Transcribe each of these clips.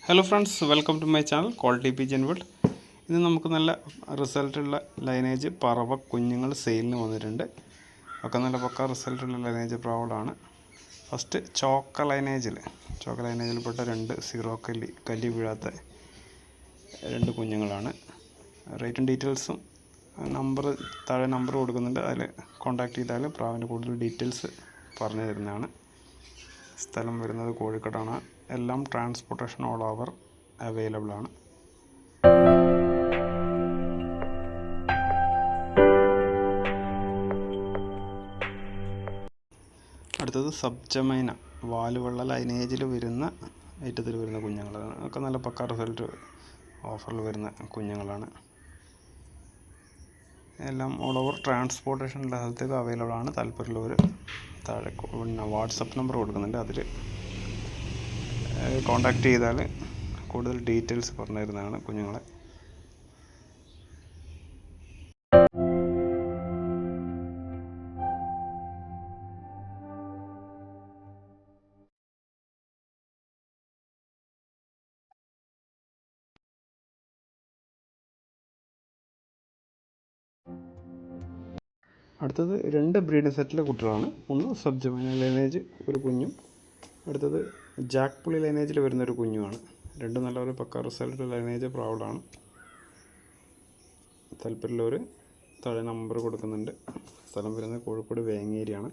Hello friends, welcome to my channel quality pigeon world. ഇന്ന് നമുക്ക് നല്ല റിസൾട്ടുള്ള ലൈനേജ് പറവ കുഞ്ഞുങ്ങൾ സെയിലിന് വന്നിട്ടുണ്ട്. ഒക്കെ നല്ല പക്ക റിസൾട്ടുള്ള ലൈനേജ് പ്രാവുകളാണ്. ഫസ്റ്റ് ചോക്ക ലൈനേജിൽപ്പെട്ട രണ്ട് സീറോ കല്ലി വീഴാത്ത രണ്ട് കുഞ്ഞുങ്ങളാണ്. റേറ്റും ഡീറ്റെയിൽസും താഴെ നമ്പർ കൊടുക്കുന്നുണ്ട്. അതിൽ കോൺടാക്റ്റ് ചെയ്താൽ പ്രാവിൻ്റെ കൂടുതൽ ഡീറ്റെയിൽസ് പറഞ്ഞു തരുന്നതാണ്. സ്ഥലം വരുന്നത് കോഴിക്കോടാണ്. എല്ലാം ട്രാൻസ്പോർട്ടേഷൻ ഓൾ ഓവർ അവൈലബിൾ ആണ്. അടുത്തത് സബ്ജമൈന വാലുവെള്ള ലൈനേജിൽ വരുന്ന ഐറ്റത്തിൽ വരുന്ന കുഞ്ഞുങ്ങളാണ്. ഒക്കെ നല്ല പക്ക റിസൾട്ട് ഓഫറിൽ വരുന്ന കുഞ്ഞുങ്ങളാണ്. എല്ലാം ഓൾ ഓവർ ട്രാൻസ്പോർട്ടേഷൻ എല്ലാ സ്ഥലത്തേക്ക് അവൈലബിൾ ആണ്. താല്പര്യമുള്ളവർ താഴെ വാട്സപ്പ് നമ്പർ കൊടുക്കുന്നുണ്ട്. അതിൽ കോൺടാക്റ്റ് ചെയ്താൽ കൂടുതൽ ഡീറ്റെയിൽസ് പറഞ്ഞു തരുന്നതാണ് കുഞ്ഞുങ്ങളെ. അടുത്തത് രണ്ട് ബ്രീഡിംഗ് സെറ്റിലെ കുട്ടികളാണ്. ഒന്ന് സബ്ജമൈന ലൈനേജ് ഒരു കുഞ്ഞും, അടുത്തത് ജാക്ക് പുളി ലൈനേജിൽ വരുന്നൊരു കുഞ്ഞുമാണ്. രണ്ടും നല്ലൊരു പക്ക റിസൾട്ട് ലൈനേജ് പ്രൗഡാണ്. താല്പര്യമുള്ളവർ താഴെ നമ്പർ കൊടുക്കുന്നുണ്ട്. സ്ഥലം വരുന്നത് കോഴിക്കോട് വേങ്ങേരിയാണ്.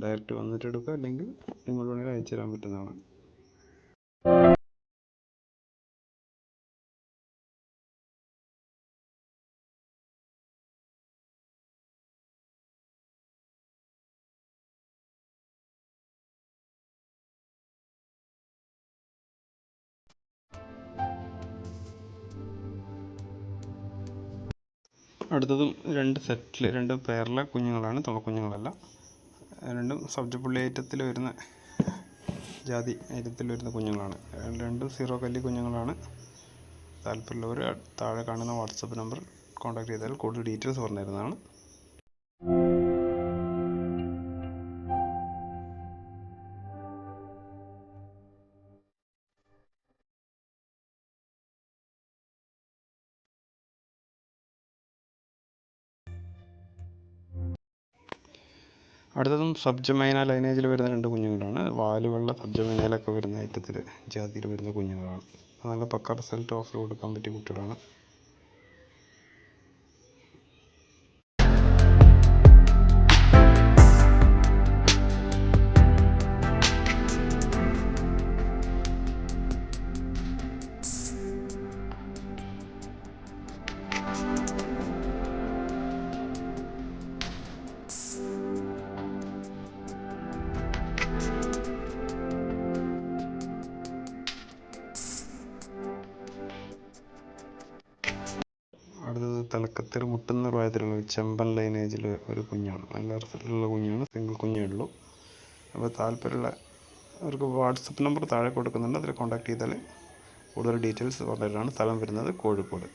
ഡയറക്റ്റ് വന്നിട്ട് എടുക്കുക, അല്ലെങ്കിൽ നിങ്ങൾ വേണമെങ്കിൽ അയച്ചു തരാൻ പറ്റുന്നതാണ്. അടുത്തതും രണ്ട് പേരിലെ കുഞ്ഞുങ്ങളാണ്, തുണക്കുഞ്ഞുങ്ങളല്ല. രണ്ടും സബ്ജപ്പുള്ളി ഐറ്റത്തിൽ വരുന്ന ജാതി ഐറ്റത്തിൽ വരുന്ന കുഞ്ഞുങ്ങളാണ്. രണ്ടും സീറോ കല്ലി കുഞ്ഞുങ്ങളാണ്. താല്പര്യമുള്ളവർ താഴെ കാണുന്ന വാട്സപ്പ് നമ്പർ കോൺടാക്ട് ചെയ്താൽ കൂടുതൽ ഡീറ്റെയിൽസ് പറഞ്ഞു തരുന്നതാണ്. അടുത്തതും സബ്ജമൈന ലൈനേജിൽ വരുന്ന രണ്ട് കുഞ്ഞുങ്ങളാണ്. വാലുവെള്ള സബ്ജമൈനയിലൊക്കെ വരുന്ന ഐറ്റത്തിൽ ജാതിയിൽ വരുന്ന കുഞ്ഞുങ്ങളാണ്. നല്ല പക്ക റിസൾട്ട് ഓഫർ കൊടുക്കാൻ പറ്റിയ കുട്ടികളാണ്. അടുത്തത് തലക്കത്തേർ മുട്ടുന്ന പ്രായത്തിലുള്ള ചെമ്പൻ ലൈനേജിൽ ഒരു കുഞ്ഞാണ്. നല്ല റിസൾട്ടുള്ള കുഞ്ഞാണ്. സിംഗിൾ കുഞ്ഞേ ഉള്ളൂ. അപ്പോൾ താല്പര്യമുള്ളവർക്ക് വാട്സപ്പ് നമ്പർ താഴെ കൊടുക്കുന്നുണ്ട്. അതിൽ കോൺടാക്ട് ചെയ്താൽ കൂടുതൽ ഡീറ്റെയിൽസ് പറഞ്ഞതാണ്. സ്ഥലം വരുന്നത് കോഴിക്കോട്.